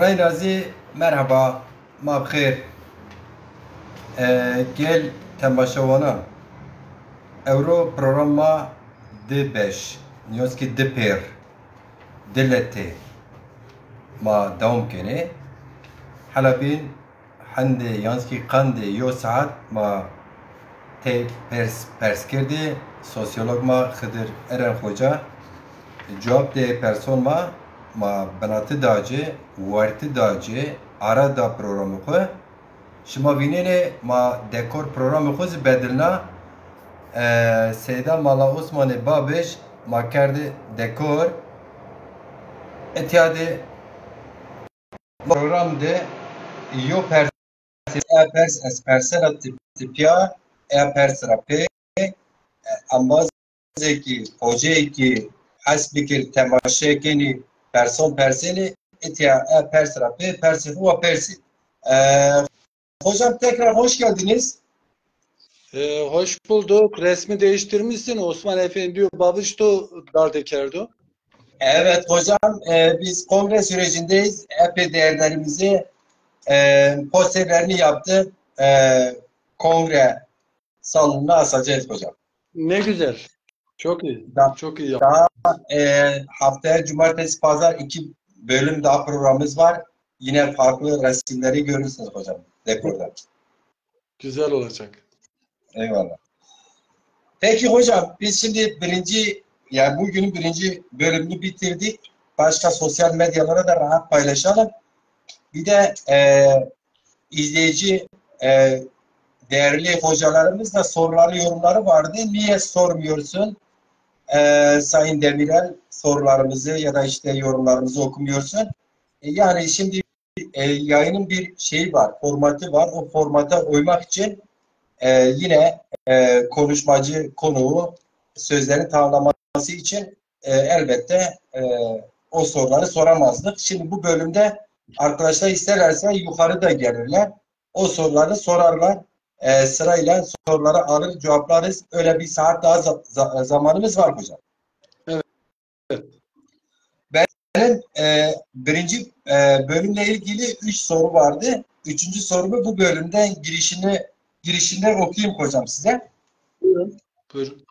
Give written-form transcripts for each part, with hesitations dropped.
Ray Razi merhaba, mabxir. Gel temaşavana. Euro programa D5. Niyozki dipir. Dilete. Ma devam kene. Halabin hande yanski qande yo saat ma te pers kirdi. Sosyolog ma Xıdır Eren Hoca. Cevap de person ma benatı dacı, vartı dacı, ara da programı ko. شما بینین ما دکور پروگرام خوز بدلنا سیدا مالا عثمان بابش ما کرده دکور اتیاد program de yo pers es persera tipya persera pe ambaze ki hoca ki hasbikir temaşe keni person perseni etya persera pe persi huwa persi. Hocam tekrar hoş geldiniz. Hoş bulduk. Resmi değiştirmişsin. Osman Efendi Babışto Dardekerdo. Evet hocam, biz kongre sürecindeyiz. Epey değerlerimizi posterlerini yaptık. Kongre salonuna asacağız hocam. Ne güzel. Çok iyi. Çok iyi yaptın. Daha haftaya cumartesi pazar 2 bölüm daha programımız var. Yine farklı resimleri görürsünüz hocam dekorda. Güzel olacak. Eyvallah. Peki hocam biz şimdi bugünün birinci bölümünü bitirdik. Başka sosyal medyalara da rahat paylaşalım. Bir de izleyici değerli hocalarımızla soruları yorumları vardı. Niye sormuyorsun Sayın Demirel sorularımızı ya da işte yorumlarımızı okumuyorsun? Yani şimdi yayının bir şeyi var, formatı var. O formata uymak için yine konuşmacı konuğu sözlerini tamamlaması için elbette o soruları soramazdık. Şimdi bu bölümde arkadaşlar isterlerse yukarı da gelirler. O soruları sorarlar. Sırayla soruları alır, cevaplarız. Öyle bir saat daha zamanımız var hocam. Evet. Benim birinci bölümle ilgili 3 soru vardı. Üçüncü sorumu bu bölümden girişinde okuyayım hocam size. Buyurun. Buyurun.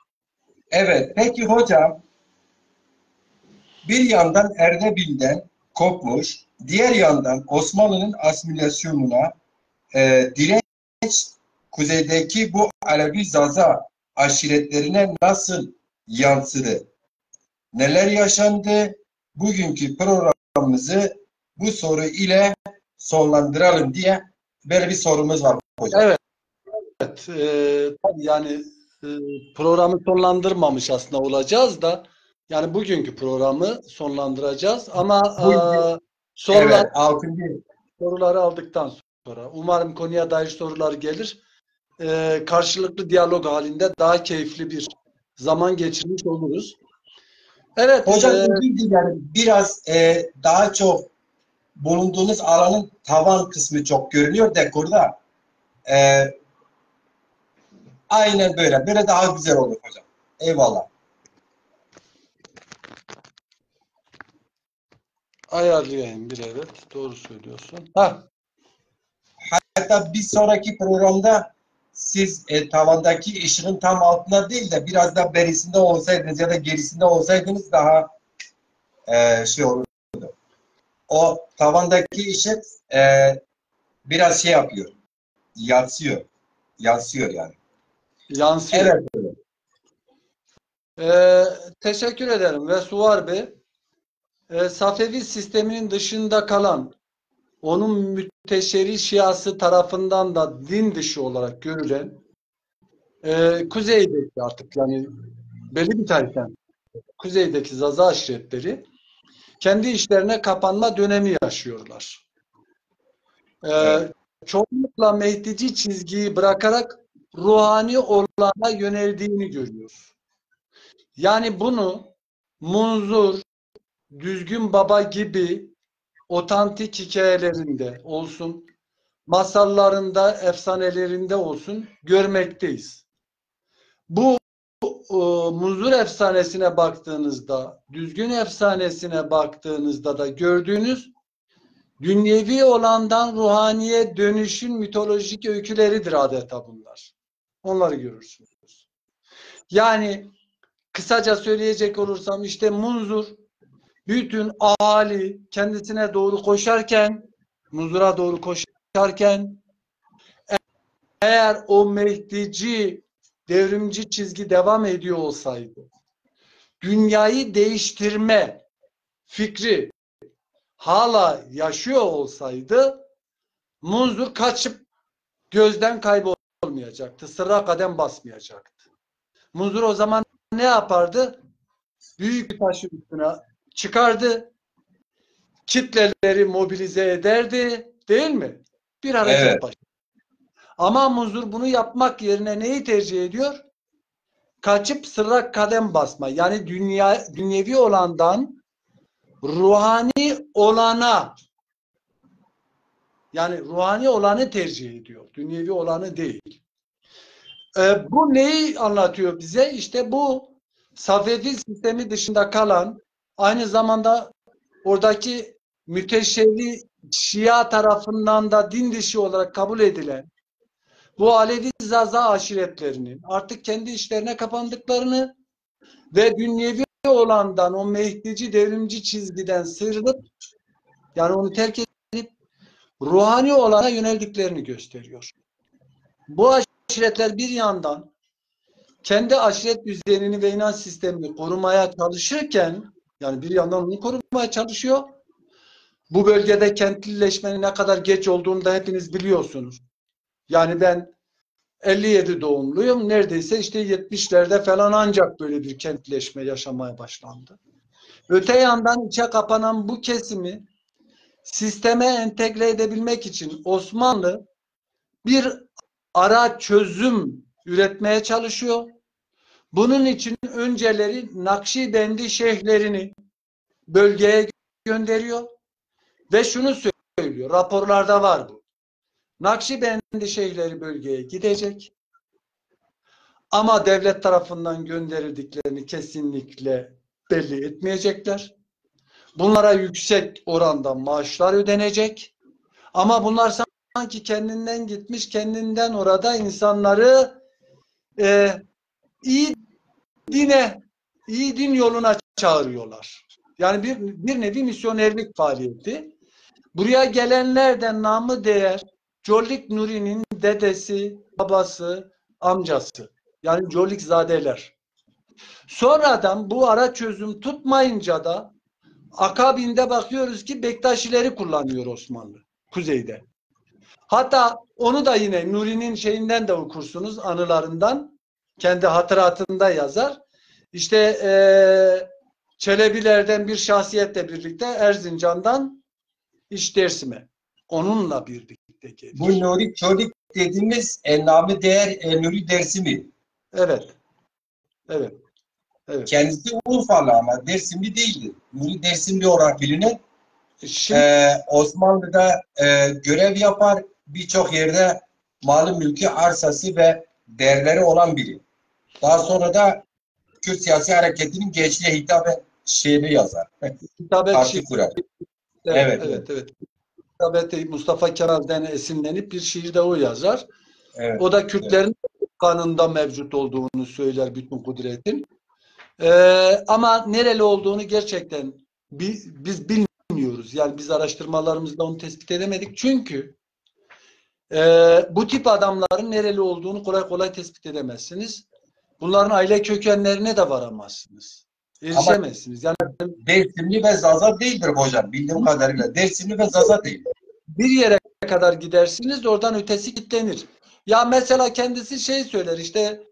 Evet, peki hocam bir yandan Erdebil'den kopmuş, diğer yandan Osmanlı'nın asimilasyonuna direnç kuzeydeki bu Alevi Zaza aşiretlerine nasıl yansıdı? Neler yaşandı? Bugünkü programımızı bu soru ile sonlandıralım diye böyle bir sorumuz var hocam. Evet. Yani programı sonlandırmamış aslında olacağız da yani bugünkü programı sonlandıracağız ama Evet, soruları aldıktan sonra umarım konuya dair sorular gelir. Karşılıklı diyalog halinde daha keyifli bir zaman geçirmiş oluruz. Evet. Hocam özür dilerim. Biraz daha çok bulunduğunuz alanın tavan kısmı çok görünüyor dekorda. Aynen böyle. Böyle daha güzel olur hocam. Eyvallah. Ayarlayayım bir, evet. Doğru söylüyorsun. Hatta bir sonraki programda siz tavandaki ışığın tam altında değil de biraz da berisinde olsaydınız ya da gerisinde olsaydınız daha şey olurdu. O tavandaki ışık biraz şey yapıyor. Yansıyor. Yansıyor yani. Yansıyor. Evet. Teşekkür ederim. Ve Suvar Bey, Safevi sisteminin dışında kalan, onun müteşerri şiası tarafından da din dışı olarak görülen, kuzeydeki artık yani belli bir tarihten kuzeydeki Zaza aşiretleri kendi işlerine kapanma dönemi yaşıyorlar. Evet. Çoğunlukla Mehdici çizgiyi bırakarak ruhani olana yöneldiğini görüyoruz. Yani bunu Munzur, Düzgün Baba gibi otantik hikayelerinde olsun, masallarında, efsanelerinde olsun görmekteyiz. Bu Munzur efsanesine baktığınızda, Düzgün efsanesine baktığınızda da gördüğünüz Dünyevi olandan ruhaniye dönüşün mitolojik öyküleridir adeta bunlar. Onları görürsünüz. Yani kısaca söyleyecek olursam işte Munzur bütün ahali kendisine doğru koşarken, Munzur'a doğru koşarken eğer o Mehdici devrimci çizgi devam ediyor olsaydı, dünyayı değiştirme fikri hala yaşıyor olsaydı Munzur kaçıp gözden kaybolmayacaktı. Sıra kadem basmayacaktı. Munzur o zaman ne yapardı? Büyük bir taşın üstüne çıkardı. Kitleleri mobilize ederdi. Değil mi? Bir hareket Evet. başladı. Ama Munzur bunu yapmak yerine neyi tercih ediyor? Kaçıp sıra kadem basma. Yani dünyevi olandan ruhani olana, yani ruhani olanı tercih ediyor. Dünyevi olanı değil. Bu neyi anlatıyor bize? İşte bu Safevi sistemi dışında kalan, aynı zamanda oradaki müteşevvi Şia tarafından da din dışı olarak kabul edilen bu Alevi Zaza aşiretlerinin artık kendi işlerine kapandıklarını ve dünyevi olandan, o Mehdici devrimci çizgiden sıyrılıp, yani onu terk edip ruhani olana yöneldiklerini gösteriyor. Bu aşiretler bir yandan kendi aşiret düzenini ve inanç sistemini korumaya çalışırken, yani bir yandan onu korumaya çalışıyor. Bu bölgede kentlileşmenin ne kadar geç olduğunu da hepiniz biliyorsunuz. Yani ben 57 doğumluyum. Neredeyse işte 70'lerde falan ancak böyle bir kentleşme yaşamaya başlandı. Öte yandan içe kapanan bu kesimi sisteme entegre edebilmek için Osmanlı bir ara çözüm üretmeye çalışıyor. Bunun için önceleri Nakşibendi şeyhlerini bölgeye gönderiyor ve şunu söylüyor. Raporlarda var bu. Nakşibendi şeyhleri bölgeye gidecek ama devlet tarafından gönderildiklerini kesinlikle belli etmeyecekler. Bunlara yüksek oranda maaşlar ödenecek. Ama bunlar sanki kendinden gitmiş, kendinden orada insanları iyi dine, iyi din yoluna çağırıyorlar. Yani bir nevi misyonerlik faaliyeti. Buraya gelenlerden namı değer Colik Nuri'nin dedesi, babası, amcası. Yani Colikzadeler. Sonradan bu ara çözüm tutmayınca da akabinde bakıyoruz ki Bektaşileri kullanıyor Osmanlı kuzeyde. Hatta onu da yine Nuri'nin şeyinden de okursunuz, anılarından. Kendi hatıratında yazar. İşte Çelebilerden bir şahsiyetle birlikte Erzincan'dan iş Dersim'e. Onunla birlikte gelir. Bu Nuri Çorik dediğimiz namı değer Nuri Dersimi. Evet. Evet. Evet. Kendisi Urfalı ama Dersimli değildi. Nuri Dersimli olarak bilinir. Şimdi Osmanlı'da görev yapar. Birçok yerde malı mülkü, arsası ve değerleri olan biri. Daha sonra da Kürt siyasi hareketinin gençliğe hitaben şiirini yazar. kitabet Parti kurar. evet, Evet, evet, evet. Kitabet Mustafa Kemal'den esinlenip bir şiirde o yazar. evet. O da Kürtlerin kanında mevcut olduğunu söyler bütün kudretin. Ama nereli olduğunu gerçekten biz bilmiyoruz. Yani biz araştırmalarımızda onu tespit edemedik. Çünkü bu tip adamların nereli olduğunu kolay kolay tespit edemezsiniz. Bunların aile kökenlerine de varamazsınız. Ama Erişemezsiniz. Yani Dersimli ve Zaza değildir hocam. Bildiğim kadarıyla. Dersimli ve Zaza değil. bir yere kadar gidersiniz, oradan ötesi kilitlenir. Ya mesela kendisi şey söyler işte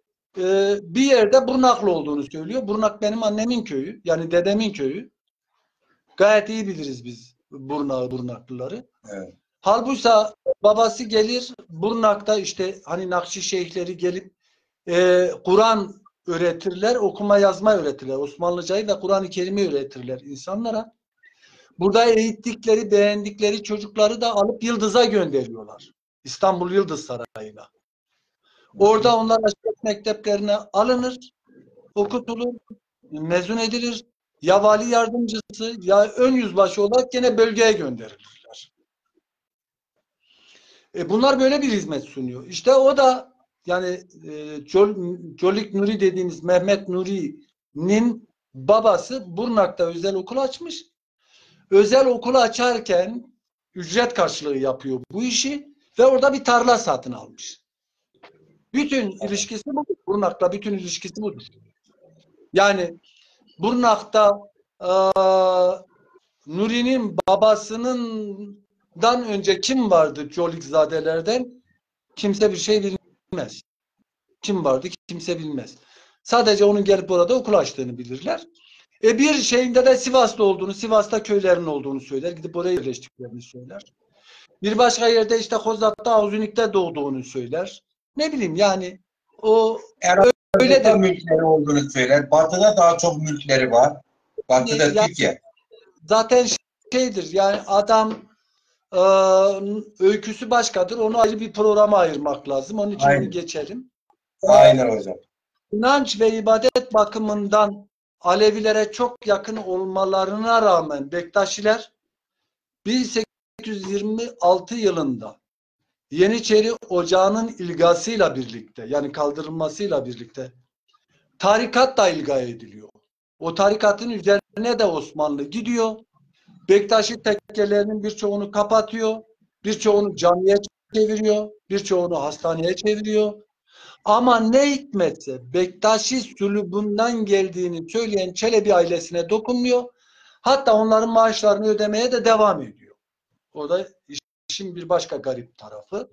bir yerde Burnaklı olduğunu söylüyor. Burnak benim annemin köyü. Yani dedemin köyü. Gayet iyi biliriz biz Burnaklıları. Evet. Halbuki babası gelir Burnak'ta işte hani Nakşi şeyhleri gelip Kur'an öğretirler, okuma yazma öğretirler. Osmanlıcayı ve Kur'an-ı Kerim'i öğretirler insanlara. Burada eğittikleri, beğendikleri çocukları da alıp Yıldız'a gönderiyorlar. İstanbul Yıldız Sarayı'na. Orada onlar aşiret mekteplerine alınır, okutulur, mezun edilir. Ya vali yardımcısı ya ön yüzbaşı olarak gene bölgeye gönderilirler. Bunlar böyle bir hizmet sunuyor. İşte o da yani Colik Nuri dediğimiz Mehmet Nuri'nin babası Burnak'ta özel okul açmış. Özel okul açarken ücret karşılığı yapıyor bu işi ve orada bir tarla satın almış. Bütün ilişkisi budur. Burnak'la bütün ilişkisi budur. Yani Burnak'ta Nuri'nin babasından önce kim vardı Colikzadelerden? Kimse bir şey bilmez. Kim vardı kimse bilmez. Sadece onun gelip orada okul açtığını bilirler. Bir şeyinde de Sivas'ta olduğunu, Sivas'ta köylerin olduğunu söyler. Gidip oraya yerleştiklerini söyler. Bir başka yerde işte Kozat'ta, Azunik'te doğduğunu söyler. Ne bileyim yani o Elazığ'da öyledir. mülkleri olduğunu söyler. Batı'da daha çok mülkleri var. Batı'da Yani Türkiye. zaten şeydir yani adam e, öyküsü başkadır. Onu ayrı bir programa ayırmak lazım. Onun için onu Aynen. geçelim. Aynen hocam. İnanç ve ibadet bakımından Alevilere çok yakın olmalarına rağmen Bektaşiler 1826 yılında Yeniçeri Ocağı'nın ilgasıyla birlikte yani kaldırılmasıyla birlikte tarikat da ilga ediliyor. O tarikatın üzerine de Osmanlı gidiyor. Bektaşi tekkelerinin birçoğunu kapatıyor. Birçoğunu camiye çeviriyor. Birçoğunu hastaneye çeviriyor. Ama ne hikmetse Bektaşi sülubundan geldiğini söyleyen Çelebi ailesine dokunmuyor. Hatta onların maaşlarını ödemeye de devam ediyor. O da işin bir başka garip tarafı.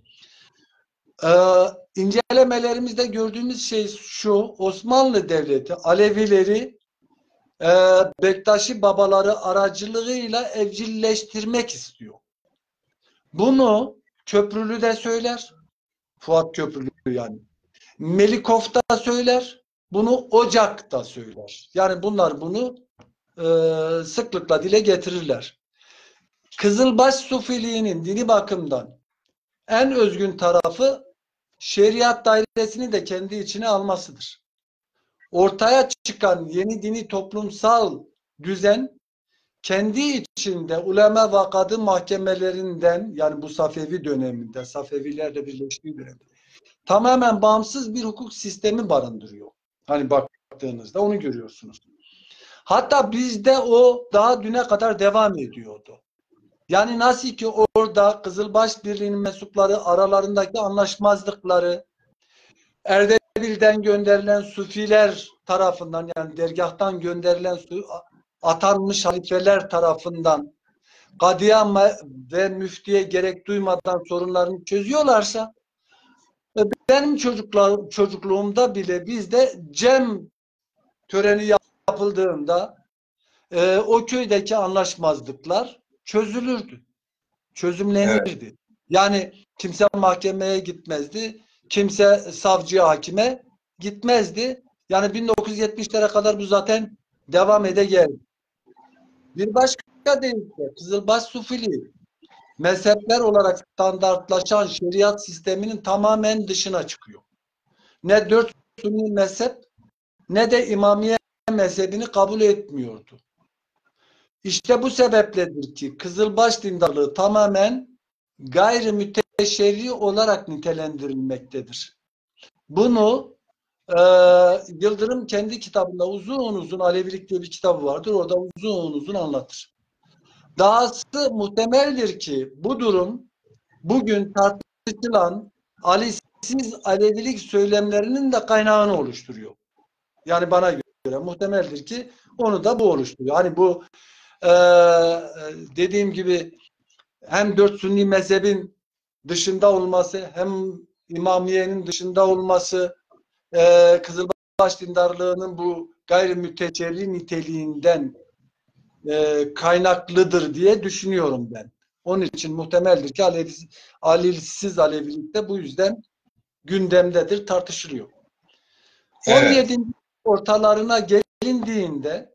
İncelemelerimizde gördüğümüz şey şu: Osmanlı Devleti Alevileri Bektaşi babaları aracılığıyla evcilleştirmek istiyor. Bunu Köprülü de söyler. Fuat Köprülü yani. Melikov da söyler. Bunu Ocak da söyler. Yani bunlar bunu sıklıkla dile getirirler. Kızılbaş Sufiliğinin dini bakımdan en özgün tarafı şeriat dairesini de kendi içine almasıdır. Ortaya çıkan yeni dini toplumsal düzen kendi içinde ulema ve kadı mahkemelerinden yani bu Safevi döneminde, Safevilerle birleştiği dönemde tamamen bağımsız bir hukuk sistemi barındırıyor. Hani baktığınızda onu görüyorsunuz. Hatta bizde o daha düne kadar devam ediyordu. Yani nasıl ki orada Kızılbaş Birliği'nin mensupları aralarındaki anlaşmazlıkları Erdebil'den gönderilen sufiler tarafından yani dergahtan gönderilen atanmış halifeler tarafından kadıya ve müftiye gerek duymadan sorunlarını çözüyorlarsa benim çocukluğumda bile bizde cem töreni yapıldığında o köydeki anlaşmazlıklar çözülürdü. Çözümlenirdi. Evet. Yani kimse mahkemeye gitmezdi. Kimse savcıya, hakime gitmezdi. Yani 1970'lere kadar bu zaten devam ede geldi. Bir başka deyişle Kızılbaş Sufili mezhepler olarak standartlaşan şeriat sisteminin tamamen dışına çıkıyor. Ne dört Sünni mezhep ne de İmamiye mezhebini kabul etmiyordu. İşte bu sebepledir ki Kızılbaş dindarlığı tamamen gayri müteşerri olarak nitelendirilmektedir. Bunu Yıldırım kendi kitabında uzun uzun Alevilik diye bir kitabı vardır. Orada uzun uzun anlatır. Dahası muhtemeldir ki bu durum bugün tartışılan Alisiz Alevilik söylemlerinin de kaynağını oluşturuyor. Yani bana göre muhtemeldir ki onu da bu oluşturuyor. Hani bu dediğim gibi hem dört Sünni mezhebin dışında olması hem İmamiye'nin dışında olması Kızılbaş dindarlığının bu gayrimütecerri niteliğinden kaynaklıdır diye düşünüyorum ben. Onun için muhtemeldir ki Alisiz Alevilik de bu yüzden gündemdedir, tartışılıyor. Evet. 17. ortalarına gelindiğinde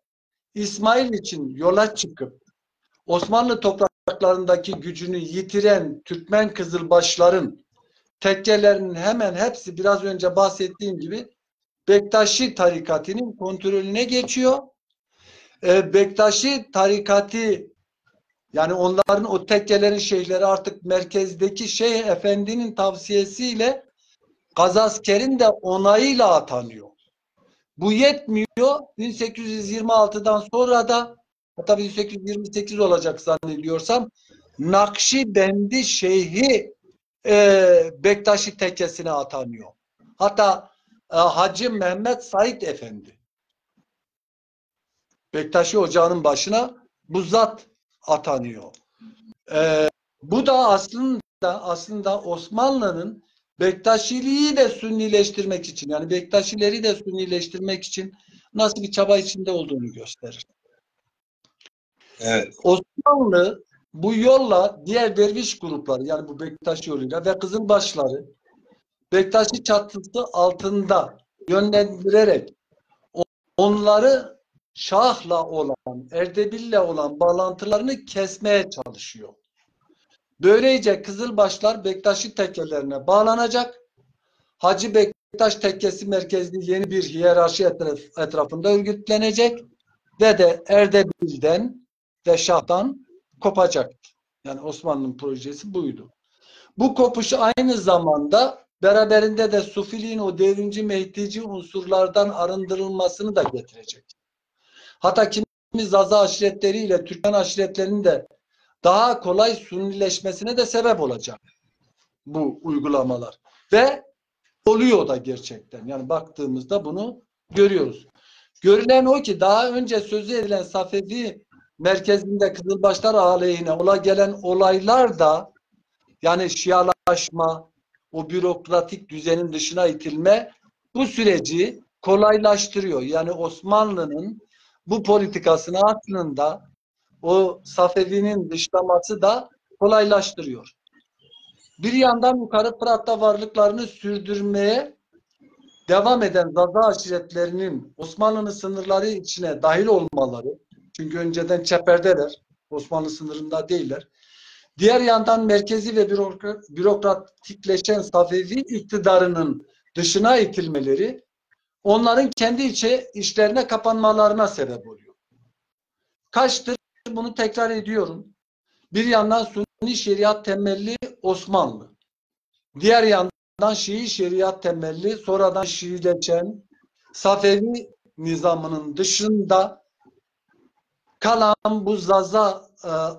İsmail için yola çıkıp Osmanlı topraklarındaki gücünü yitiren Türkmen Kızılbaşların tekkelerinin hemen hepsi biraz önce bahsettiğim gibi Bektaşi tarikatının kontrolüne geçiyor. Bektaşi tarikatı Yani onların o tekkelerin şeyhleri artık merkezdeki şeyh efendinin tavsiyesiyle Gazasker'in de onayıyla atanıyor. Bu yetmiyor. 1826'dan sonra da hatta 1828 olacak zannediyorsam Nakşibendi Şeyhi Bektaşi tekkesine atanıyor. Hatta Hacı Mehmet Said Efendi Bektaşi ocağının başına bu zat atanıyor. Bu da aslında Osmanlı'nın Bektaşiliği de Sünnileştirmek için, yani Bektaşileri de Sünnileştirmek için nasıl bir çaba içinde olduğunu gösterir. Evet. Osmanlı bu yolla diğer derviş grupları, yani bu Bektaşi yoluyla ve Kızılbaşları Bektaşi çatısı altında yönlendirerek onları Şah'la olan, Erdebil'le olan bağlantılarını kesmeye çalışıyor. Böylece Kızılbaşlar Bektaşi tekkelerine bağlanacak. Hacı Bektaş Tekkesi merkezli yeni bir hiyerarşi etrafında örgütlenecek ve de Erdebil'den ve Şah'tan kopacak. Yani Osmanlı'nın projesi buydu. Bu kopuş aynı zamanda beraberinde de Sufiliğin o devrimci mehdici unsurlardan arındırılmasını da getirecek. Hatta kimi Zaza aşiretleriyle Türkmen aşiretlerinin de daha kolay Sünnileşmesine de sebep olacak bu uygulamalar. Ve oluyor da gerçekten. Yani baktığımızda bunu görüyoruz. Görülen o ki daha önce sözü edilen Safevi merkezinde Kızılbaşlar aleyhine ola gelen olaylar da, yani Şialaşma, o bürokratik düzenin dışına itilme bu süreci kolaylaştırıyor. Yani Osmanlı'nın bu politikasını aslında o Safevi'nin dışlaması da kolaylaştırıyor. Bir yandan yukarı Fırat'ta varlıklarını sürdürmeye devam eden Zaza aşiretlerinin Osmanlı'nın sınırları içine dahil olmaları, çünkü önceden çeperdeler, Osmanlı sınırında değiller. Diğer yandan merkezi ve bürokratikleşen Safevi iktidarının dışına itilmeleri onların kendi işlerine kapanmalarına sebep oluyor. Kaçtır bunu tekrar ediyorum. Bir yandan Sünni şeriat temelli Osmanlı. Diğer yandan Şii şeriat temelli, sonradan Şiileşen Safevi nizamının dışında kalan bu Zaza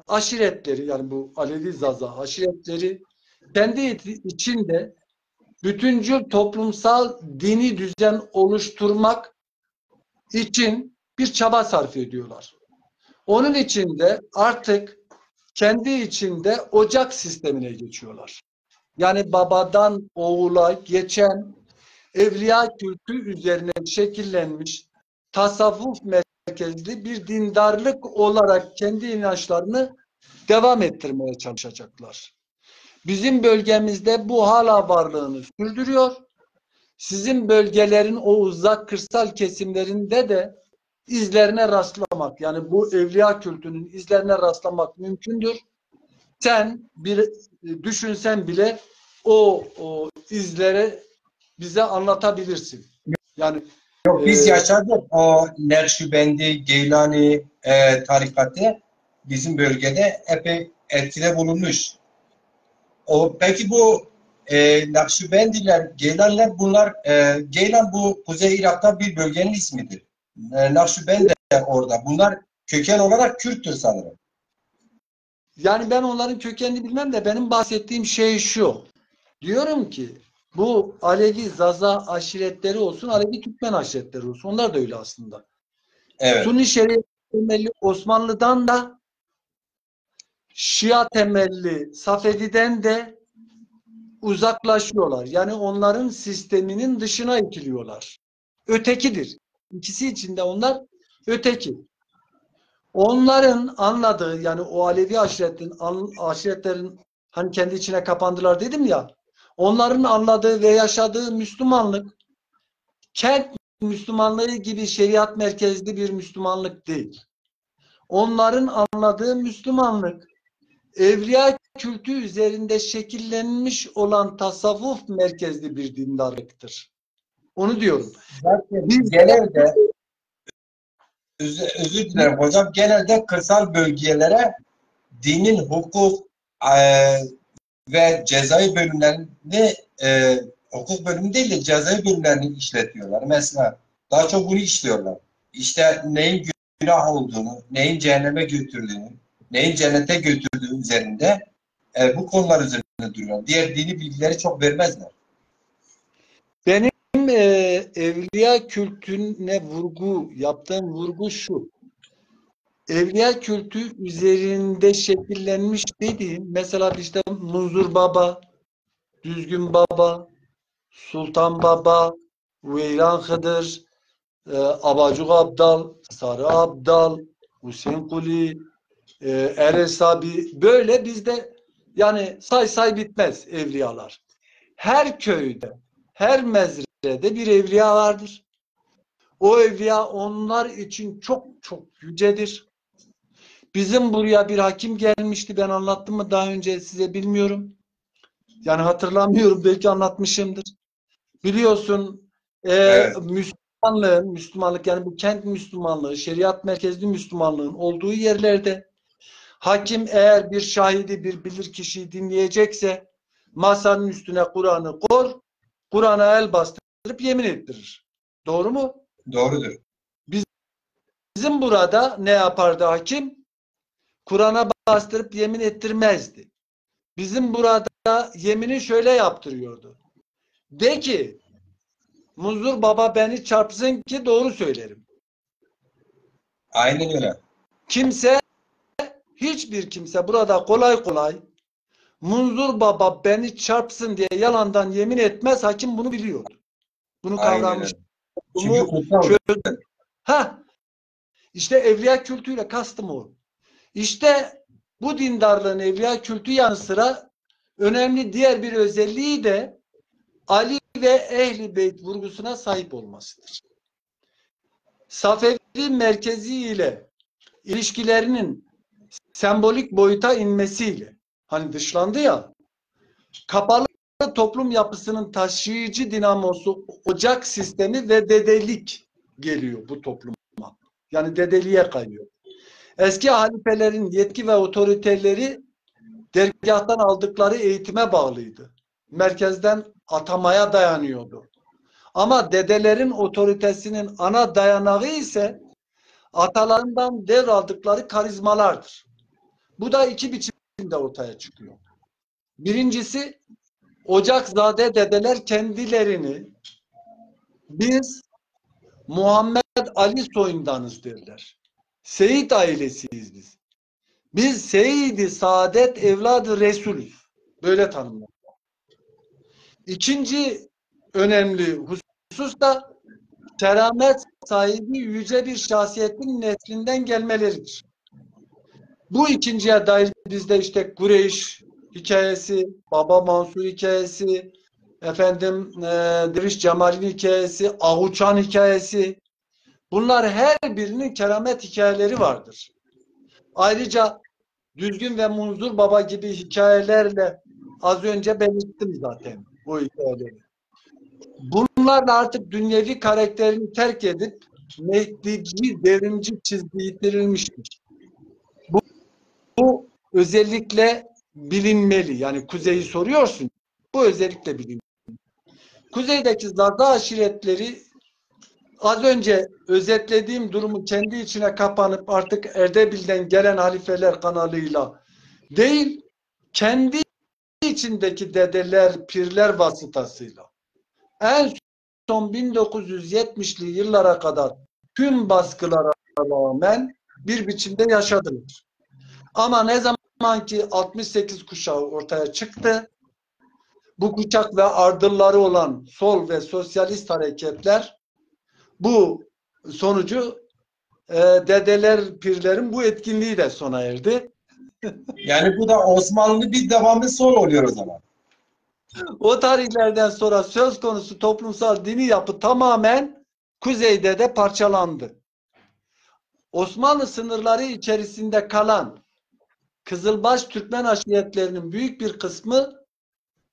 aşiretleri, yani bu Alevi Zaza aşiretleri kendi içinde bütüncül toplumsal dini düzen oluşturmak için bir çaba sarf ediyorlar. Onun için de artık kendi içinde ocak sistemine geçiyorlar. Yani babadan oğula geçen evliya kültü üzerine şekillenmiş tasavvuf merkezli bir dindarlık olarak kendi inançlarını devam ettirmeye çalışacaklar. Bizim bölgemizde bu hala varlığını sürdürüyor. Sizin bölgelerin o uzak kırsal kesimlerinde de izlerine rastlamak, yani bu evliya kültünün izlerine rastlamak mümkündür. Sen bir düşünsen bile o izleri bize anlatabilirsin. Yani Yok, biz yaşadık o Nakşibendi, Geylani tarikatı bizim bölgede epey etkide bulunmuş. Peki bu Nakşibendiler, Geylaniler, bunlar Geylan bu Kuzey Irak'ta bir bölgenin ismidir. Nakşibendi de orada. Bunlar köken olarak Kürttür sanırım. yani ben onların kökenini bilmem de benim bahsettiğim şey şu. Diyorum ki bu Alevi Zaza aşiretleri olsun, Alevi Türkmen aşiretleri olsun. Onlar da öyle aslında. Evet. Sunni şeriat temelli Osmanlı'dan da Şia temelli Safevi'den de uzaklaşıyorlar. Yani onların sisteminin dışına itiliyorlar. Ötekidir. İkisi içinde onlar öteki. Onların anladığı, yani o Alevi aşiretlerin hani kendi içine kapandılar dedim ya, onların anladığı ve yaşadığı Müslümanlık kent Müslümanlığı gibi şeriat merkezli bir Müslümanlık değil. Onların anladığı Müslümanlık evliya kültü üzerinde şekillenmiş olan tasavvuf merkezli bir dindarlıktır. Onu diyorum. Zaten genelde özür dilerim hocam, genelde kırsal bölgelere dinin hukuk ve cezai bölümlerini hukuk bölümü değil de cezai bölümlerini işletiyorlar. Mesela daha çok bunu işliyorlar. İşte neyin günah olduğunu, neyin cehenneme götürdüğünü, neyin cennete götürdüğü üzerinde bu konular üzerinde duruyorlar. Diğer dini bilgileri çok vermezler. Benim evliya kültüne yaptığım vurgu şu. Evliya kültü üzerinde şekillenmiş dediğim, mesela işte Munzur Baba, Düzgün Baba, Sultan Baba, Veyran Hıdır, Abacuk Abdal, Sarı Abdal, Hüseyin Kuli, Eres abi, böyle bizde yani say bitmez evliyalar. Her köyde, her mezrede bir evliya vardır. O evliya onlar için çok yücedir. Bizim buraya bir hakim gelmişti. Ben anlattım mı daha önce size bilmiyorum. Yani hatırlamıyorum. Belki anlatmışımdır. Biliyorsun Evet, Müslümanlık yani bu kent Müslümanlığı, şeriat merkezli Müslümanlığın olduğu yerlerde hakim eğer bir şahidi, bir bilirkişiyi dinleyecekse masanın üstüne Kur'an'ı koy, Kur'an'a el bastırıp yemin ettirir. Doğru mu? doğrudur. Bizim burada ne yapardı hakim? Kur'an'a bastırıp yemin ettirmezdi. Bizim burada yemini şöyle yaptırıyordu. De ki Muzur Baba beni çarpsın ki doğru söylerim. Aynen öyle. Hiçbir kimse burada kolay kolay Munzur Baba beni çarpsın diye yalandan yemin etmez. Hakim bunu biliyordu. Bunu Aynen kavramış. öyle. Çünkü Bunu kutsaldır. çözdü. İşte evliya kültüyle kastım o. İşte bu dindarlığın evliya kültü yanı sıra önemli diğer bir özelliği de Ali ve Ehl-i Beyt vurgusuna sahip olmasıdır. Safevi merkezi ile ilişkilerinin sembolik boyuta inmesiyle, hani dışlandı ya, kapalı toplum yapısının taşıyıcı dinamosu ocak sistemi ve dedelik geliyor bu topluma. Yani dedeliğe kayıyor. Eski halifelerin yetki ve otoriteleri dergâhtan aldıkları eğitime bağlıydı. Merkezden atamaya dayanıyordu. Ama dedelerin otoritesinin ana dayanağı ise atalarından devraldıkları karizmalardır. Bu da iki biçimde ortaya çıkıyor. Birincisi, Ocakzade dedeler kendilerini biz Muhammed Ali soyundanız derler. Seyit ailesiyiz biz. Biz Seyyid-i Saadet evladı Resulüz. Böyle tanımlar. İkinci önemli husus da keramet sahibi yüce bir şahsiyetin neslinden gelmeleridir. Bu ikinciye dair bizde işte Kureyş hikayesi, Baba Mansur hikayesi, Diriş Cemal'in hikayesi, Ahuçan hikayesi, bunlar her birinin keramet hikayeleri vardır. Ayrıca Düzgün ve Munzur Baba gibi hikayelerle az önce belirttim zaten bu hikayeleri. Bunlarla artık dünyevi karakterini terk edip Mehdici, devrimci çizgi yitirilmiştir. Bu özellikle bilinmeli. Yani Kuzey'i soruyorsun. Bu özellikle bilinmeli. Kuzeydeki Zaza aşiretleri az önce özetlediğim durumu kendi içine kapanıp artık Erdebil'den gelen halifeler kanalıyla değil, kendi içindeki dedeler, pirler vasıtasıyla en son 1970'li yıllara kadar tüm baskılara rağmen bir biçimde yaşadılar. Ama ne zaman ki 68 kuşağı ortaya çıktı, bu kuşak ve ardılları olan sol ve sosyalist hareketler bu sonucu dedeler, pirlerin bu etkinliği de sona erdi. Yani bu da Osmanlı bir devamı son oluyor o zaman. O tarihlerden sonra söz konusu toplumsal dini yapı tamamen kuzeyde de parçalandı. Osmanlı sınırları içerisinde kalan Kızılbaş Türkmen aşiretlerinin büyük bir kısmı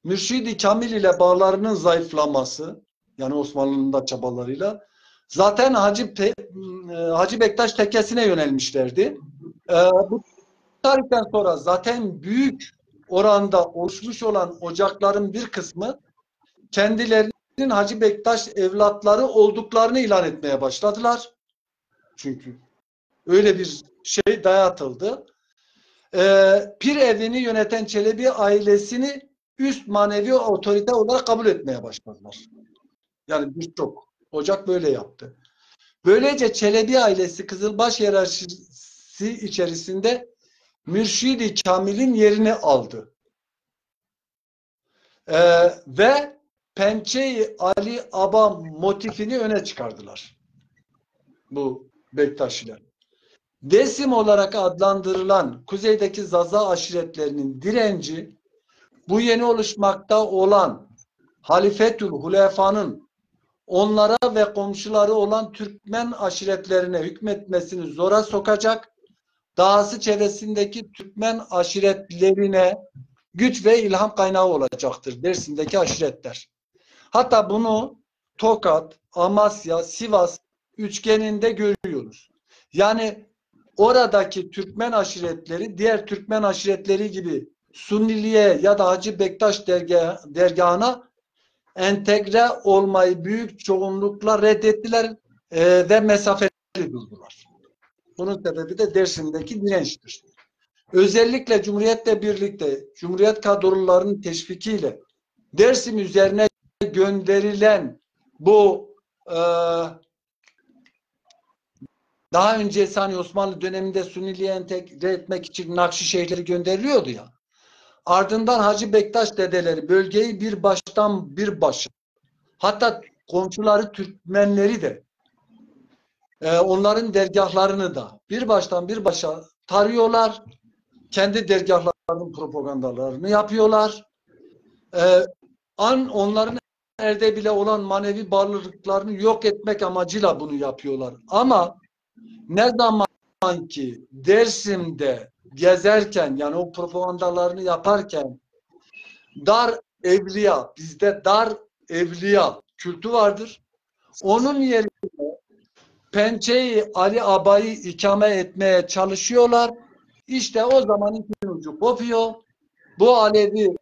Mürşid-i Kamil ile bağlarının zayıflaması, yani Osmanlı'nın da çabalarıyla zaten Hacı Bektaş tekkesine yönelmişlerdi. Bu tarihten sonra zaten büyük oranda oluşmuş olan ocakların bir kısmı kendilerinin Hacı Bektaş evlatları olduklarını ilan etmeye başladılar. Çünkü öyle bir şey dayatıldı. Pir evini yöneten Çelebi ailesini üst manevi otorite olarak kabul etmeye başladılar. Yani birçok ocak böyle yaptı. Böylece Çelebi ailesi Kızılbaş hiyerarşisi içerisinde Mürşid-i Kamil'in yerini aldı. Ve Pençe-i Ali Aba motifini öne çıkardılar. Bu Bektaşiler. Desim olarak adlandırılan kuzeydeki Zaza aşiretlerinin direnci bu yeni oluşmakta olan Halifetül Hulefa'nın onlara ve komşuları olan Türkmen aşiretlerine hükmetmesini zora sokacak, dahası çevresindeki Türkmen aşiretlerine güç ve ilham kaynağı olacaktır Dersim'deki aşiretler. Hatta bunu Tokat, Amasya, Sivas üçgeninde görüyoruz. Yani oradaki Türkmen aşiretleri diğer Türkmen aşiretleri gibi Sunniliğe ya da Hacı Bektaş dergahına entegre olmayı büyük çoğunlukla reddettiler ve mesafeli durdular. Bunun sebebi de Dersim'deki dirençtir. Özellikle Cumhuriyet'le birlikte Cumhuriyet kadrolarının teşvikiyle Dersim üzerine gönderilen bu daha önce Sani Osmanlı döneminde Sünniliğe entegre etmek için Nakşişehirleri gönderiliyordu ya. Ardından Hacı Bektaş dedeleri bölgeyi bir baştan bir başa, hatta komşuları Türkmenleri de onların dergahlarını da bir baştan bir başa tarıyorlar. Kendi dergahlarının propagandalarını yapıyorlar. Onların Erdebil'e olan manevi bağlılıklarını yok etmek amacıyla bunu yapıyorlar. Ama ne zaman ki Dersim'de gezerken yani o propagandalarını yaparken dar evliya, bizde dar evliya kültü vardır. Onun yerine Pençe-i Ali Aba'yı ikame etmeye çalışıyorlar. İşte o zaman ipin ucu kopuyor. Bu Alevi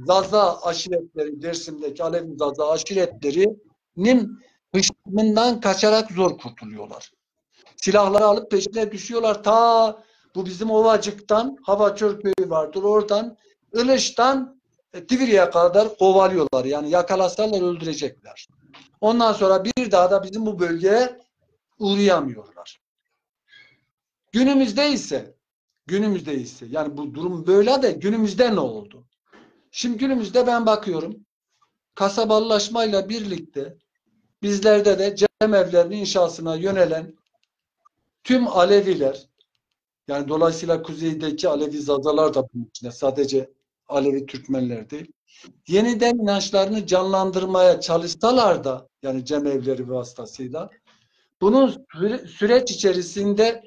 Zaza aşiretleri, Dersim'deki Alevi Zaza aşiretlerinin hışmından kaçarak zor kurtuluyorlar. Silahları alıp peşine düşüyorlar. Ta bu bizim Ovacık'tan Havaçör köyü vardır. Oradan Ilış'tan Tivri'ye kadar kovalıyorlar. Yani yakalasalar öldürecekler. Ondan sonra bir daha da bizim bu bölgeye uğrayamıyorlar. Günümüzde ise yani bu durum böyle de günümüzde ne oldu? Şimdi günümüzde ben bakıyorum kasabalılaşmayla birlikte bizlerde de cemevlerinin inşasına yönelen tüm Aleviler, yani dolayısıyla kuzeydeki Alevi Zazalar da bunun içinde, sadece Alevi Türkmenler değil, yeniden inançlarını canlandırmaya çalışsalar da yani cemevleri vasıtasıyla bunun süreç içerisinde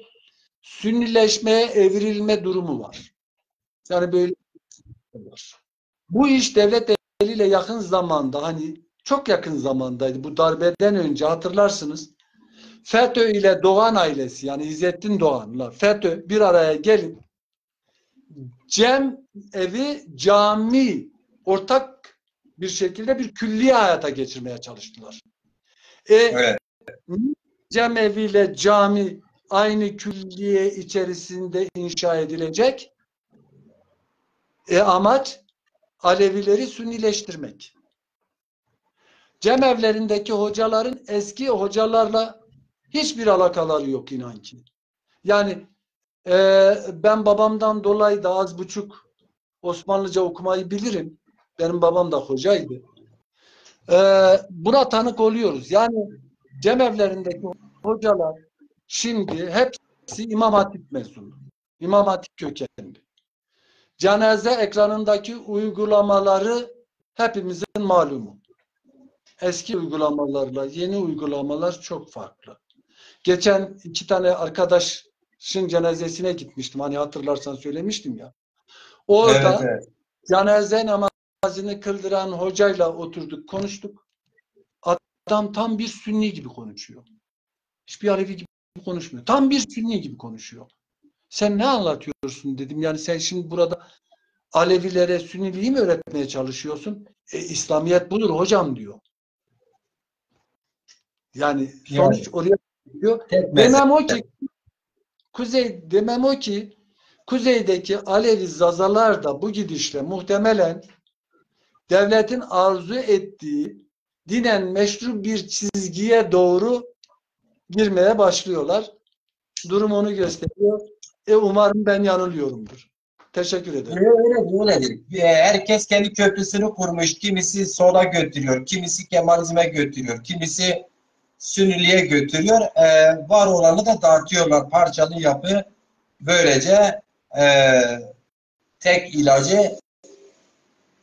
Sünnileşmeye evrilme durumu var. Yani böyle var. Bu iş devlet eliyle yakın zamanda, hani çok yakın zamandaydı. Bu darbeden önce hatırlarsınız. FETÖ ile Doğan ailesi, yani İzzettin Doğan'la FETÖ bir araya gelip evi cami ortak bir şekilde bir külliye hayata geçirmeye çalıştılar. Evet. Cemevi ile cami aynı külliye içerisinde inşa edilecek. Amaç Alevileri Sünnileştirmek. Cemevlerindeki hocaların eski hocalarla hiçbir alakaları yok inan ki. Yani ben babamdan dolayı da az buçuk Osmanlıca okumayı bilirim. Benim babam da hocaydı. Buna tanık oluyoruz. Yani cemevlerindeki hocalar şimdi hepsi İmam Hatip mezunu. İmam Hatip kökenli. Cenaze ekranındaki uygulamaları hepimizin malumu. Eski uygulamalarla yeni uygulamalar çok farklı. Geçen 2 tane arkadaşın cenazesine gitmiştim. Hani hatırlarsan söylemiştim ya. Orada Evet. cenaze namazını kıldıran hocayla oturduk, konuştuk. Adam tam bir Sünni gibi konuşuyor. Hiçbir Alevi gibi konuşmuyor. Tam bir Sünni gibi konuşuyor. Sen ne anlatıyorsun dedim. Yani sen şimdi burada Alevilere Sünniliği mi öğretmeye çalışıyorsun? İslamiyet budur hocam diyor. Yani sonuç Yani oraya gidiyor. tek mezhep. Demem o ki kuzeydeki Alevi Zazalar da bu gidişle muhtemelen devletin arzu ettiği dinen meşru bir çizgiye doğru girmeye başlıyorlar. Durum onu gösteriyor. Umarım ben yanılıyorumdur. Teşekkür ederim. Öyledir. Herkes kendi köprüsünü kurmuş. Kimisi sola götürüyor, kimisi Kemalizme götürüyor, kimisi Sünniliğe götürüyor. Var olanı da dağıtıyorlar. Parçalı yapı böylece tek ilacı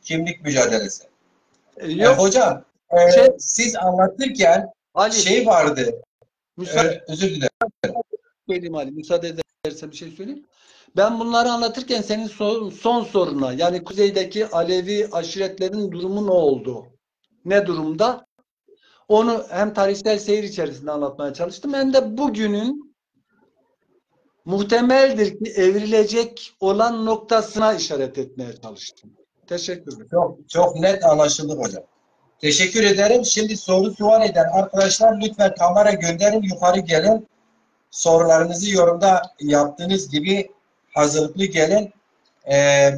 kimlik mücadelesi. Yok Hocam şey siz anlatırken Ali şey vardı. müsaade Özür dilerim. söyleyeyim Ali. Müsaade edersen bir şey söyleyeyim. Ben bunları anlatırken senin son soruna yani kuzeydeki Alevi aşiretlerin durumu ne oldu? Ne durumda? Onu hem tarihsel seyir içerisinde anlatmaya çalıştım hem de bugünün muhtemeldir ki evrilecek olan noktasına işaret etmeye çalıştım. Teşekkür ederim. Çok net anlaşıldı hocam. Teşekkür ederim. Şimdi sual eden arkadaşlar lütfen kamera gönderin, yukarı gelin. Sorularınızı yorumda yaptığınız gibi hazırlıklı gelin.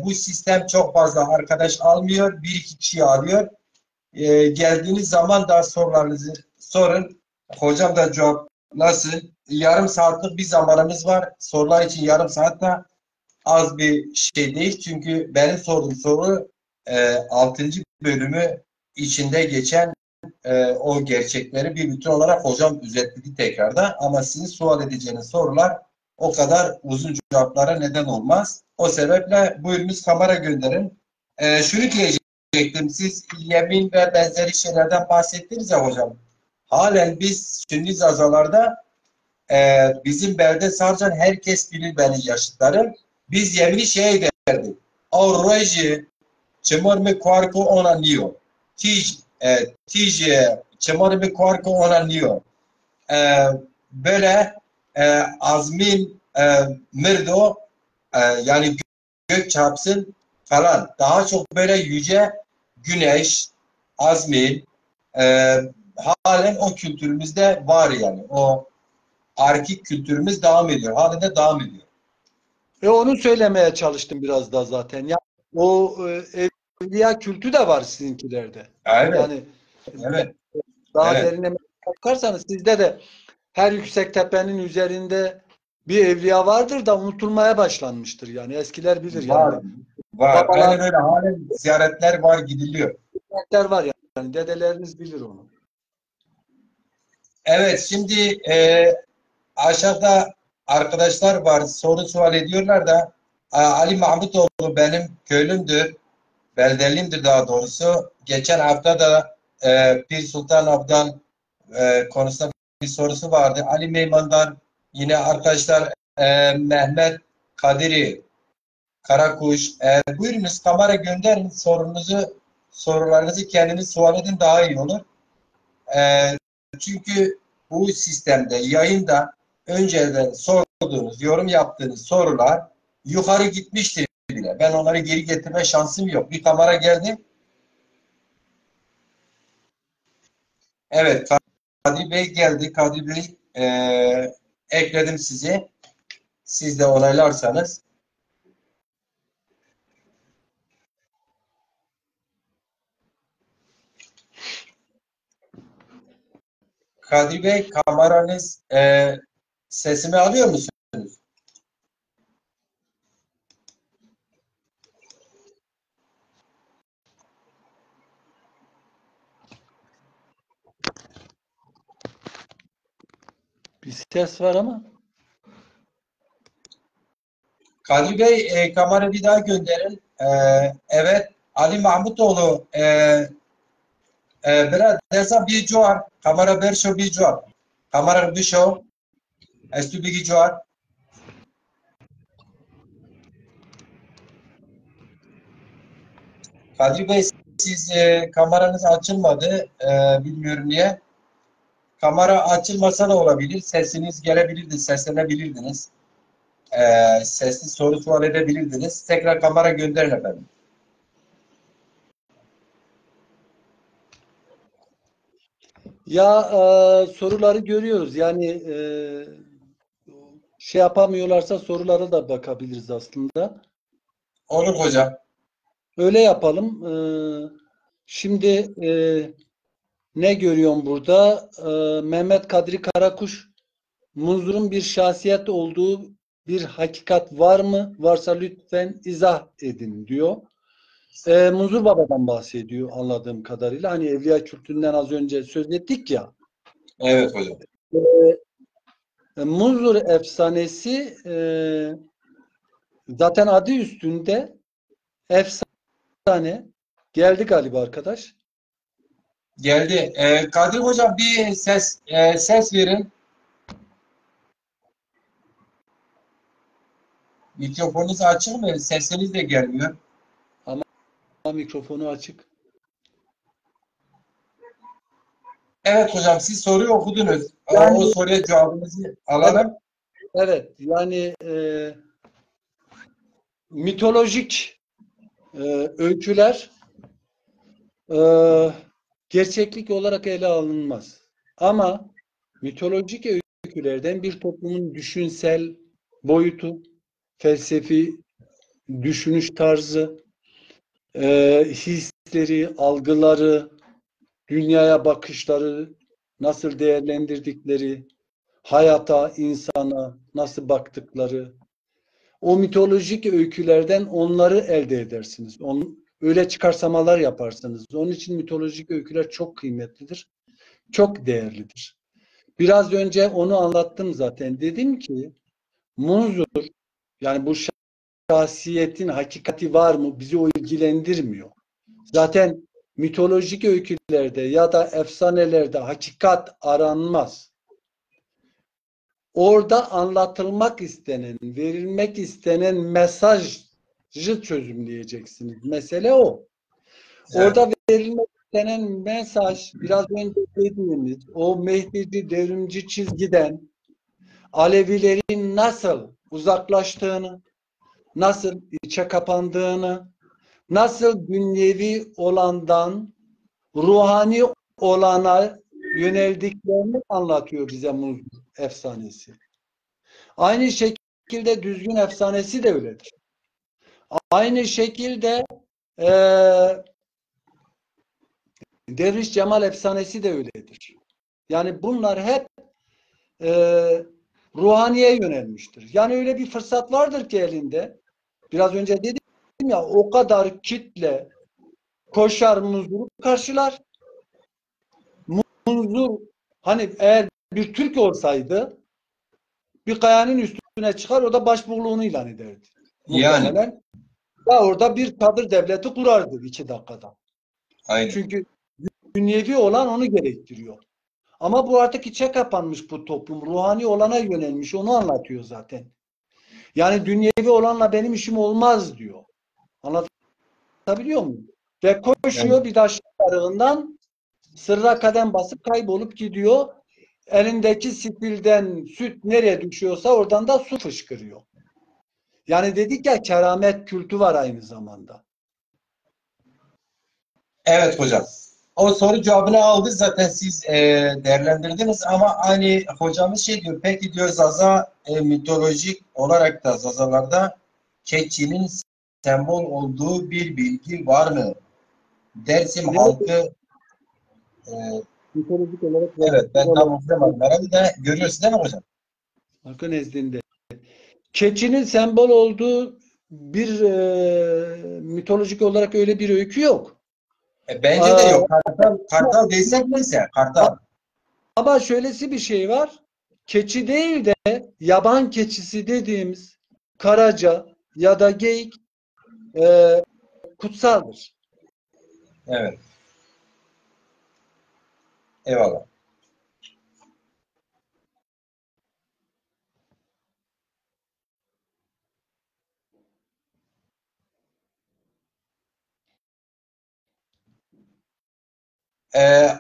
Bu sistem çok fazla arkadaş almıyor. Bir iki kişi alıyor. Geldiğiniz zaman da sorularınızı sorun. Hocam da cevaplasın. Yarım saatlik bir zamanımız var. Sorular için yarım saat de az bir şey değil. Çünkü benim sorduğum soru 6. bölümü içinde geçen o gerçekleri bir bütün olarak hocam özetledi tekrarda. Ama sizin sual edeceğiniz sorular o kadar uzun cevaplara neden olmaz. O sebeple buyurunuz kamera gönderin. Şunu diyecektim. Siz yemin ve benzeri şeylerden bahsettiniz ya hocam. Halen biz Sünni zazalarda bizim belde sarcan herkes bilir benim yaşıtlarım. Biz yemini şey derdik. Avroji çemar kuarko onanıyor. Tij çemar kuarko onanıyor. Böyle azmin mirdo yani gök çarpsın falan. Daha çok böyle yüce güneş, azmin halen o kültürümüzde var yani. O arkik kültürümüz devam ediyor. Halen de devam ediyor. Onu söylemeye çalıştım biraz da zaten. Ya o evliya kültü de var sizinkilerde. Evet, Yani evet, daha evet. derine bakarsanız sizde de her yüksek tepenin üzerinde bir evliya vardır da unutulmaya başlanmıştır. Yani eskiler bilir Var, yani. var. Babalar Aynen öyle. Halen ziyaretler var, gidiliyor. var yani. Dedeleriniz bilir onu. Evet, şimdi aşağıda arkadaşlar var. Sual ediyorlar da Ali Mahmutoğlu benim köylümdür. Beldelimdir daha doğrusu. Geçen hafta da Pir Sultan Abdal konusunda bir sorusu vardı. Ali Meyman'dan yine arkadaşlar Mehmet Kadiri Karakuş. Buyurunuz kamera gönderin sorularınızı kendiniz sual edin daha iyi olur. Çünkü bu sistemde yayında önceden sorduğunuz, yorum yaptığınız sorular yukarı gitmiştir bile. Ben onları geri getirme şansım yok. Bir kamera geldi. Evet, Kadir Bey geldi. Kadir Bey ekledim sizi. Siz de onaylarsanız. Kadir Bey kameranız sesimi alıyor musunuz? Bir ses var ama. Kadir Bey kamera bir daha gönderin. Evet Ali Mahmutoğlu برا دسا بی جوار kamera برشو بی جوار kamera بشو استو بگی جوار Kadri Bey siz kameranız açılmadı. Bilmiyorum niye. Kamera açılmasa da olabilir. Sesiniz gelebilirdi. Seslenebilirdiniz. Sesli soru sual edebilirdiniz. Tekrar kamera gönderin efendim. Ya soruları görüyoruz. Yani şey yapamıyorlarsa sorulara da bakabiliriz aslında. Olur hocam. Öyle yapalım. Şimdi ne görüyorum burada? Mehmet Kadri Karakuş, Munzur'un bir şahsiyet olduğu bir hakikat var mı? Varsa lütfen izah edin diyor. Munzur Baba'dan bahsediyor anladığım kadarıyla. Hani evliya kültünden az önce söz ettik ya. Evet hocam. Munzur efsanesi zaten adı üstünde efsane. Geldi galiba arkadaş. Geldi. Kadir hocam bir ses verin. Mikrofonunuz açık mı? Sesiniz de gelmiyor. Ama mikrofonu açık. Evet hocam siz soruyu okudunuz. Yani O soruya cevabınızı evet, alalım. evet. Yani mitolojik öyküler gerçeklik olarak ele alınmaz. Ama mitolojik öykülerden bir toplumun düşünsel boyutu, felsefi düşünüş tarzı, hisleri, algıları, dünyaya bakışları, nasıl değerlendirdikleri, hayata, insana nasıl baktıkları, o mitolojik öykülerden onları elde edersiniz. Öyle çıkarsamalar yaparsınız. Onun için mitolojik öyküler çok kıymetlidir, çok değerlidir. Biraz önce onu anlattım zaten. Dedim ki Munzur, yani bu şahsiyetin hakikati var mı bizi o ilgilendirmiyor. Zaten mitolojik öykülerde ya da efsanelerde hakikat aranmaz. Orada anlatılmak istenen, verilmek istenen mesajı çözümleyeceksiniz. Mesele o. Evet. Orada verilmek istenen mesaj biraz önce dediğimiz o Mehdici devrimci çizgiden Alevilerin nasıl uzaklaştığını, nasıl içe kapandığını, nasıl dünyevi olandan ruhani olana yöneldiklerini anlatıyor bize Muz efsanesi. Aynı şekilde düzgün efsanesi de öyledir. Aynı şekilde Derviş Cemal efsanesi de öyledir. Yani bunlar hep ruhaniye yönelmiştir. Yani öyle bir fırsat vardır ki elinde. Biraz önce dedim ya o kadar kitle koşar Muzur'u karşılar. Muzur hani eğer bir Türk olsaydı bir kayanın üstüne çıkar o da başbuğluğunu ilan ederdi. Yani. Muhtemelen. Ya orada bir çadır devleti kurardı 2 dakikada. Aynen. Çünkü dünyevi olan onu gerektiriyor. Ama bu artık içe kapanmış bu toplum. Ruhani olana yönelmiş. Onu anlatıyor zaten. Yani dünyevi olanla benim işim olmaz diyor. Anlatabiliyor muyum? Ve koşuyor Evet. bir taş arığından sırra kadem basıp kaybolup gidiyor. Elindeki sipilden süt nereye düşüyorsa oradan da su fışkırıyor. Yani dedik ya keramet kültü var aynı zamanda. Evet hocam. O soru cevabını aldı zaten siz değerlendirdiniz ama aynı hocamız şey diyor. Peki diyor Zaza mitolojik olarak da Zazalarda keçinin sembol olduğu bir bilgi var mı? Dersim Evet, halkı mitolojik olarak evet ben tam okuyamadım. Herhalde de görüyorsun değil mi hocam? halkın nezdinde. Keçinin sembol olduğu bir mitolojik olarak öyle bir öykü yok. Bence de Aa, yok. Kartal desek neyse. Kartal. ama şöylesi bir şey var. Keçi değil de yaban keçisi dediğimiz karaca ya da geyik e, kutsaldır. Evet. Eyvallah. Ee,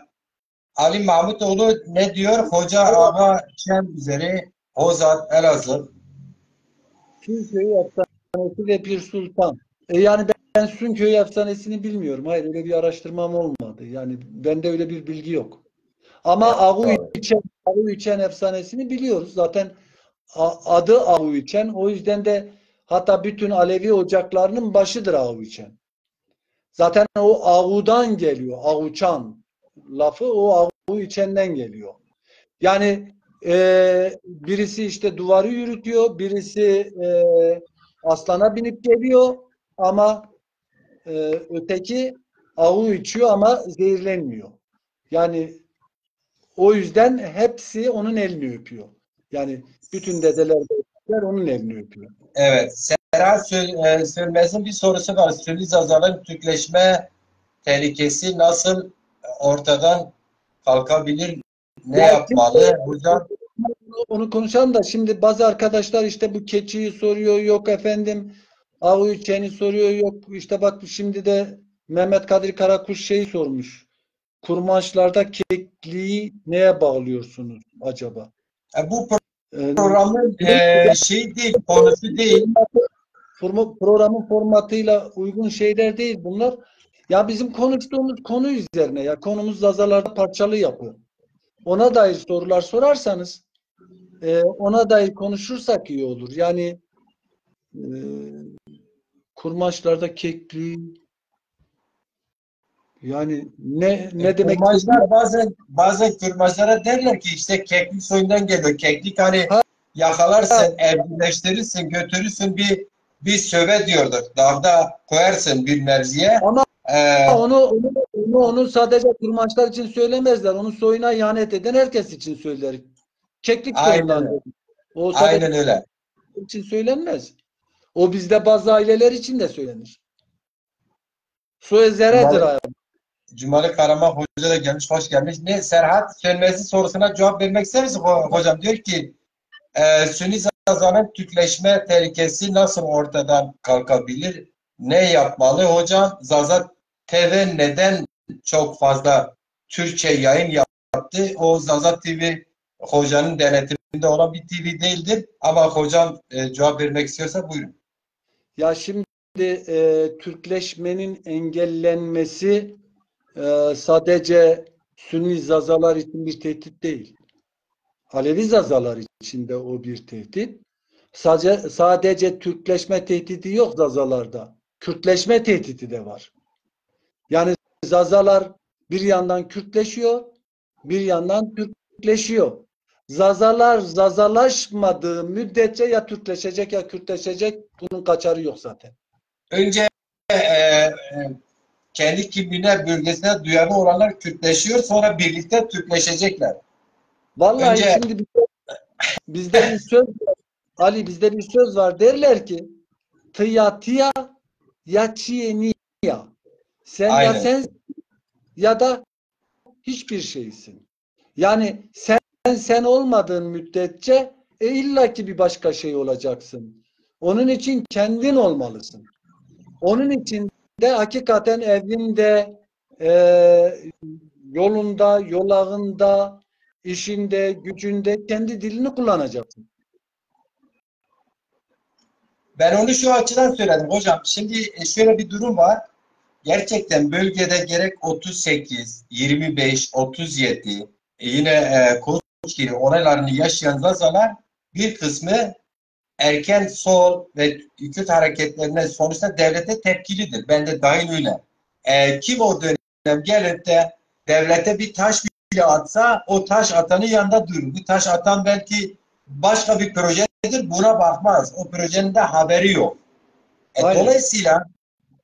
Ali Mahmutoğlu ne diyor? Hoca Ağa Şem üzeri Hozat Elazığ. Sünköy efsanesi ve Pir Sultan. Yani ben Sünköy efsanesini bilmiyorum. Hayır, öyle bir araştırmam olmadı. Yani bende öyle bir bilgi yok. Ama Doğru. Agu İçen efsanesini biliyoruz. Zaten adı Agu İçen. O yüzden de hatta bütün Alevi ocaklarının başıdır Agu İçen. Zaten o Agu'dan geliyor. Aguçan lafı o Agu İçen'den geliyor. Yani birisi işte duvarı yürütüyor, birisi aslana binip geliyor ama öteki avu içiyor ama zehirlenmiyor. Yani o yüzden hepsi onun elini öpüyor. Yani bütün dedeler onun elini öpüyor. Evet. Serhat Sönmez'in bir sorusu var. Sünni Zazaların Türkleşme tehlikesi nasıl ortadan kalkabilir? Ne Ya şimdi yapmalı hocam? onu konuşalım da şimdi bazı arkadaşlar işte bu keçiyi soruyor, yok efendim avu içeni soruyor, yok işte bak şimdi de Mehmet Kadir Karakuş şeyi sormuş. Kurmaçlarda kekliği neye bağlıyorsunuz acaba? Bu Ee, programın şey değil, konusu değil. Programın formatıyla uygun şeyler değil bunlar. Ya bizim konuştuğumuz konu üzerine ya konumuz Zazalarda parçalı yapı. Ona dair sorular sorarsanız ona dair konuşursak iyi olur. Yani e, kurmaçlarda kekliği yani ne demek istediğini Kurmacılar bazen kurmacılara derler ki işte keklik soyundan geliyor. Keklik hani ha, yakalarsın, evcilleştirirsin, götürürsün bir söve diyordur. Dağda koyarsın bir mevziye. ama Ee, onu sadece kurmaçlar için söylemezler. Onun soyuna ihanet eden herkes için söyler. Keklik aynen soyundan öyle. dedi. O sadece Aynen öyle. için söylenmez. O bizde bazı aileler için de söylenir. Soy zeredir Cumali, abi. Cumali Karaman Hoca da gelmiş, hoş gelmiş. Ne Serhat Sönmez'in sorusuna cevap vermek ister misin hocam? Diyor ki Sünni Zaza'nın Türkleşme tehlikesi nasıl ortadan kalkabilir? Ne yapmalı? Hocam Zaza TV neden çok fazla Türkçe yayın yaptı? O Zaza TV hocanın denetiminde olan bir TV değildir. Ama hocam cevap vermek istiyorsa buyurun. Ya şimdi Türkleşmenin engellenmesi sadece Sünni zazalar için bir tehdit değil. Alevi zazalar için de o bir tehdit. Sadece Türkleşme tehdidi yok zazalarda. Kürtleşme tehdidi de var. Yani zazalar bir yandan Kürtleşiyor, bir yandan Türkleşiyor. Zazalar zazalaşmadığı müddetçe ya Türkleşecek ya Kürtleşecek. Bunun kaçarı yok zaten. Önce kendi kimliğine, bölgesine duyarlı olanlar Kürtleşiyor, sonra birlikte Türkleşecekler. Vallahi Önce şimdi bizde bir söz var. Ali bizde bir söz var. Derler ki tıya tıya ya çiye niya. Sen ya aynen. sen ya da hiçbir şeysin. Yani sen olmadığın müddetçe illaki bir başka şey olacaksın. Onun için kendin olmalısın. Onun için de hakikaten evinde, e, yolunda, yolağında, işinde, gücünde kendi dilini kullanacaksın. Ben onu şu açıdan söyledim hocam. Şimdi şöyle bir durum var. Gerçekten bölgede gerek 38, 25, 37 yine Koçgiri oralarını yaşayan Zazalar bir kısmı erken sol ve Kürt hareketlerine sonuçta devlete tepkilidir. Ben de dahil öyle. Kim o dönem gelip de devlete bir taş bile atsa o taş atanın yanında durur. Bu taş atan belki başka bir projedir buna bakmaz. O projenin de haberi yok. Aynen. Dolayısıyla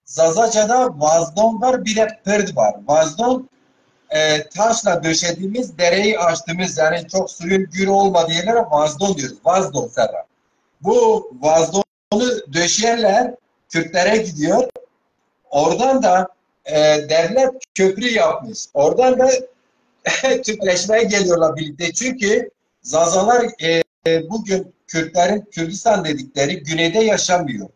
Zazaca'da vazdon var bir de pırd var. Vazdon taşla döşediğimiz dereyi açtığımız yani çok suyun gür olmadığı yerlere vazdon diyoruz. Vazdon serra. Bu vazdonu döşeyenler Kürtlere gidiyor. Oradan da devlet köprü yapmış. Oradan da Türkleşmeye geliyorlar birlikte. Çünkü Zazalar bugün Kürtlerin Kürdistan dedikleri güneyde yaşamıyor.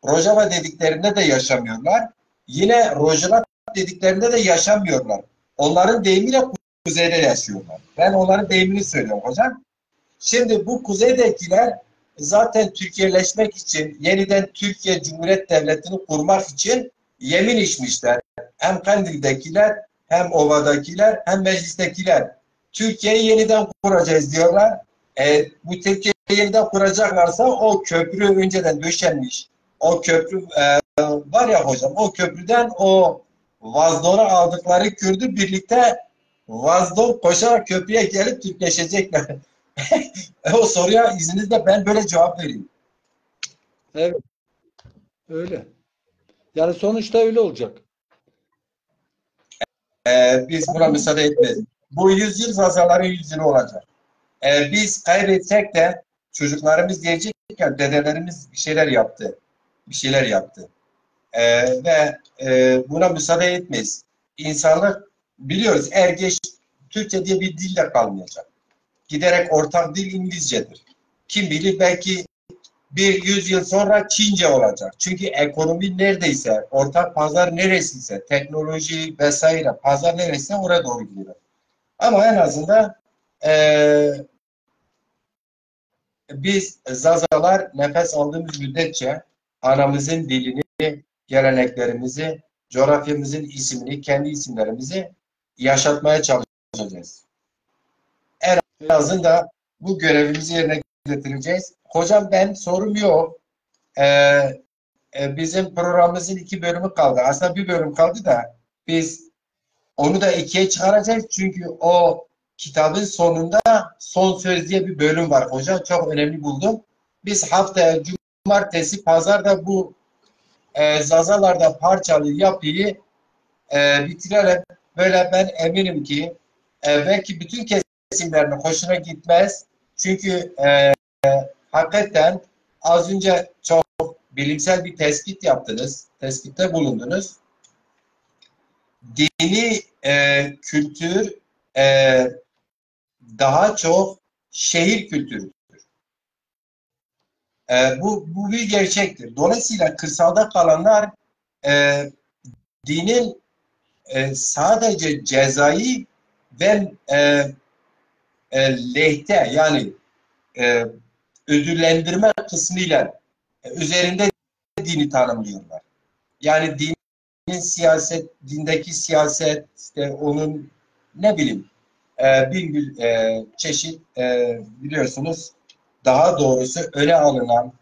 Rojava dediklerinde de yaşamıyorlar. Yine Rojava dediklerinde de yaşamıyorlar. Onların deyimiyle kuzeyde yaşıyorlar. Ben onların deyimini söylüyorum hocam. Şimdi bu kuzeydekiler zaten Türkiye'leşmek için, yeniden Türkiye Cumhuriyet Devleti'ni kurmak için yemin içmişler. Hem Kandil'dekiler, hem Ova'dakiler, hem meclistekiler. Türkiye'yi yeniden kuracağız diyorlar. Bu Türkiye'yi yeniden kuracaklarsa o köprü önceden döşenmiş. O köprü var ya hocam, o köprüden o Vazdor'a aldıkları Kürdü birlikte Vazdor koşarak köprüye gelip Türkleşecekler. O soruya izninizle ben böyle cevap vereyim. Evet, öyle. Yani sonuçta öyle olacak. Biz buna müsaade etmeyiz. Bu yüzyıl Zazaların yüzyılı olacak. Biz kaybetsek de çocuklarımız diyecek ki dedelerimiz bir şeyler yaptı. Bir şeyler yaptı. Ve buna müsaade etmeyiz. İnsanlık biliyoruz er geç Türkçe diye bir dil de kalmayacak. Giderek ortak dil İngilizcedir. Kim bilir belki bir 100 yıl sonra Çince olacak. Çünkü ekonomi neredeyse, ortak pazar neresiyse, teknoloji vesaire pazar neresiyse oraya doğru gidiyor. Ama en azından biz Zazalar nefes aldığımız müddetçe anamızın dilini, geleneklerimizi, coğrafyamızın ismini, kendi isimlerimizi yaşatmaya çalışacağız. En azından bu görevimizi yerine getireceğiz. Hocam ben sorum yok. Bizim programımızın 2 bölümü kaldı. Aslında bir bölüm kaldı da biz onu da 2'ye çıkaracağız. Çünkü o kitabın sonunda son söz diye bir bölüm var. Hocam çok önemli buldum. Biz haftaya cumartesi, pazarda bu Zazalar'da parçalı yapıyı bitirelim. Böyle ben eminim ki belki bütün kesimlerin hoşuna gitmez. Çünkü hakikaten az önce çok bilimsel bir tespit yaptınız. Tespitte bulundunuz. Dini kültür daha çok şehir kültürüdür. Bu bir gerçektir. Dolayısıyla kırsalda kalanlar dinin sadece cezai ve lehte yani ödüllendirme kısmıyla üzerinde dini tanımlıyorlar. Yani dinin siyaset, dindeki siyaset, işte onun ne bileyim bir çeşit biliyorsunuz daha doğrusu öne alınan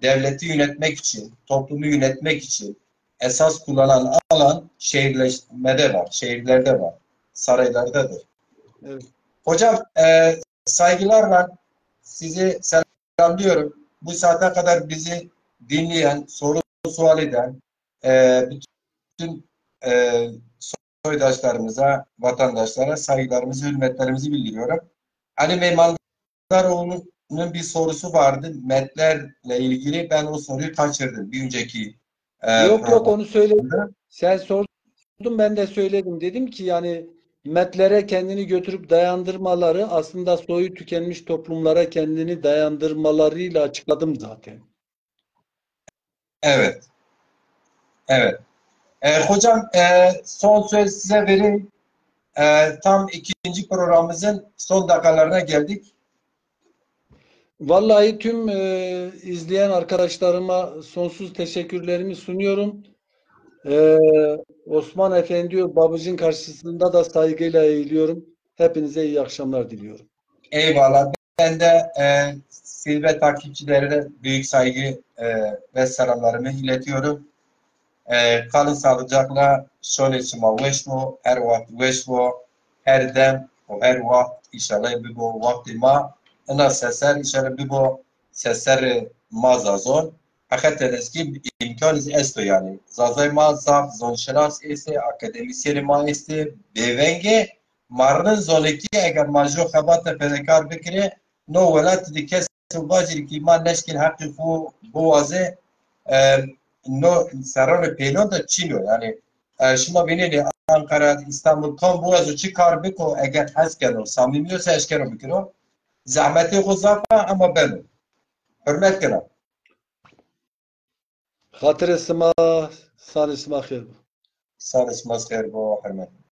devleti yönetmek için, toplumu yönetmek için esas kullanılan alan şehirleşmede var, şehirlerde var, saraylardadır. Evet. Hocam saygılarla sizi selamlıyorum. Bu saate kadar bizi dinleyen, soru sual eden bütün soydaşlarımıza, vatandaşlara saygılarımızı, hürmetlerimizi bildiriyorum. Ali Meymandaroğlu'nun bir sorusu vardı. Metlerle ilgili ben o soruyu kaçırdım. Bir önceki Yok onu söyledim. programda. Sen sordun ben de söyledim. Dedim ki yani metlere kendini götürüp dayandırmaları aslında soyu tükenmiş toplumlara kendini dayandırmalarıyla açıkladım zaten. Evet, evet. Hocam son söz size vereyim. Tam ikinci programımızın son dakikalarına geldik. Vallahi tüm izleyen arkadaşlarıma sonsuz teşekkürlerimi sunuyorum. E, Osman Efendi Babıcın karşısında da saygıyla eğiliyorum. Hepinize iyi akşamlar diliyorum. Eyvallah. Ben de Silve takipçilerine büyük saygı ve selamlarımı iletiyorum. Kalın sağlıcakla. Şöyle içime veşmo, her vakit veşmo, her dem o her vakit inşallah bir bu vakti ma ana seser inşallah bir bu seser mazazon. Hakikaten eski imkanı esto yani. Zazay ma zaf zonşenas ise akademisyeni ma ise bevenge marın zoneki eğer majo xebat fedekar bikire no velat dikes vajir ki ma neşkil hakkı bu vaze no serane peyno da çino yani şuna beni Ankara İstanbul kan boğazı çıkar biko eğer askero samimiyorsa askero bikiro zahmeti huzafa ama ben hürmet kıram Hatır esma, san esma hayır. sarı masker bu hürmet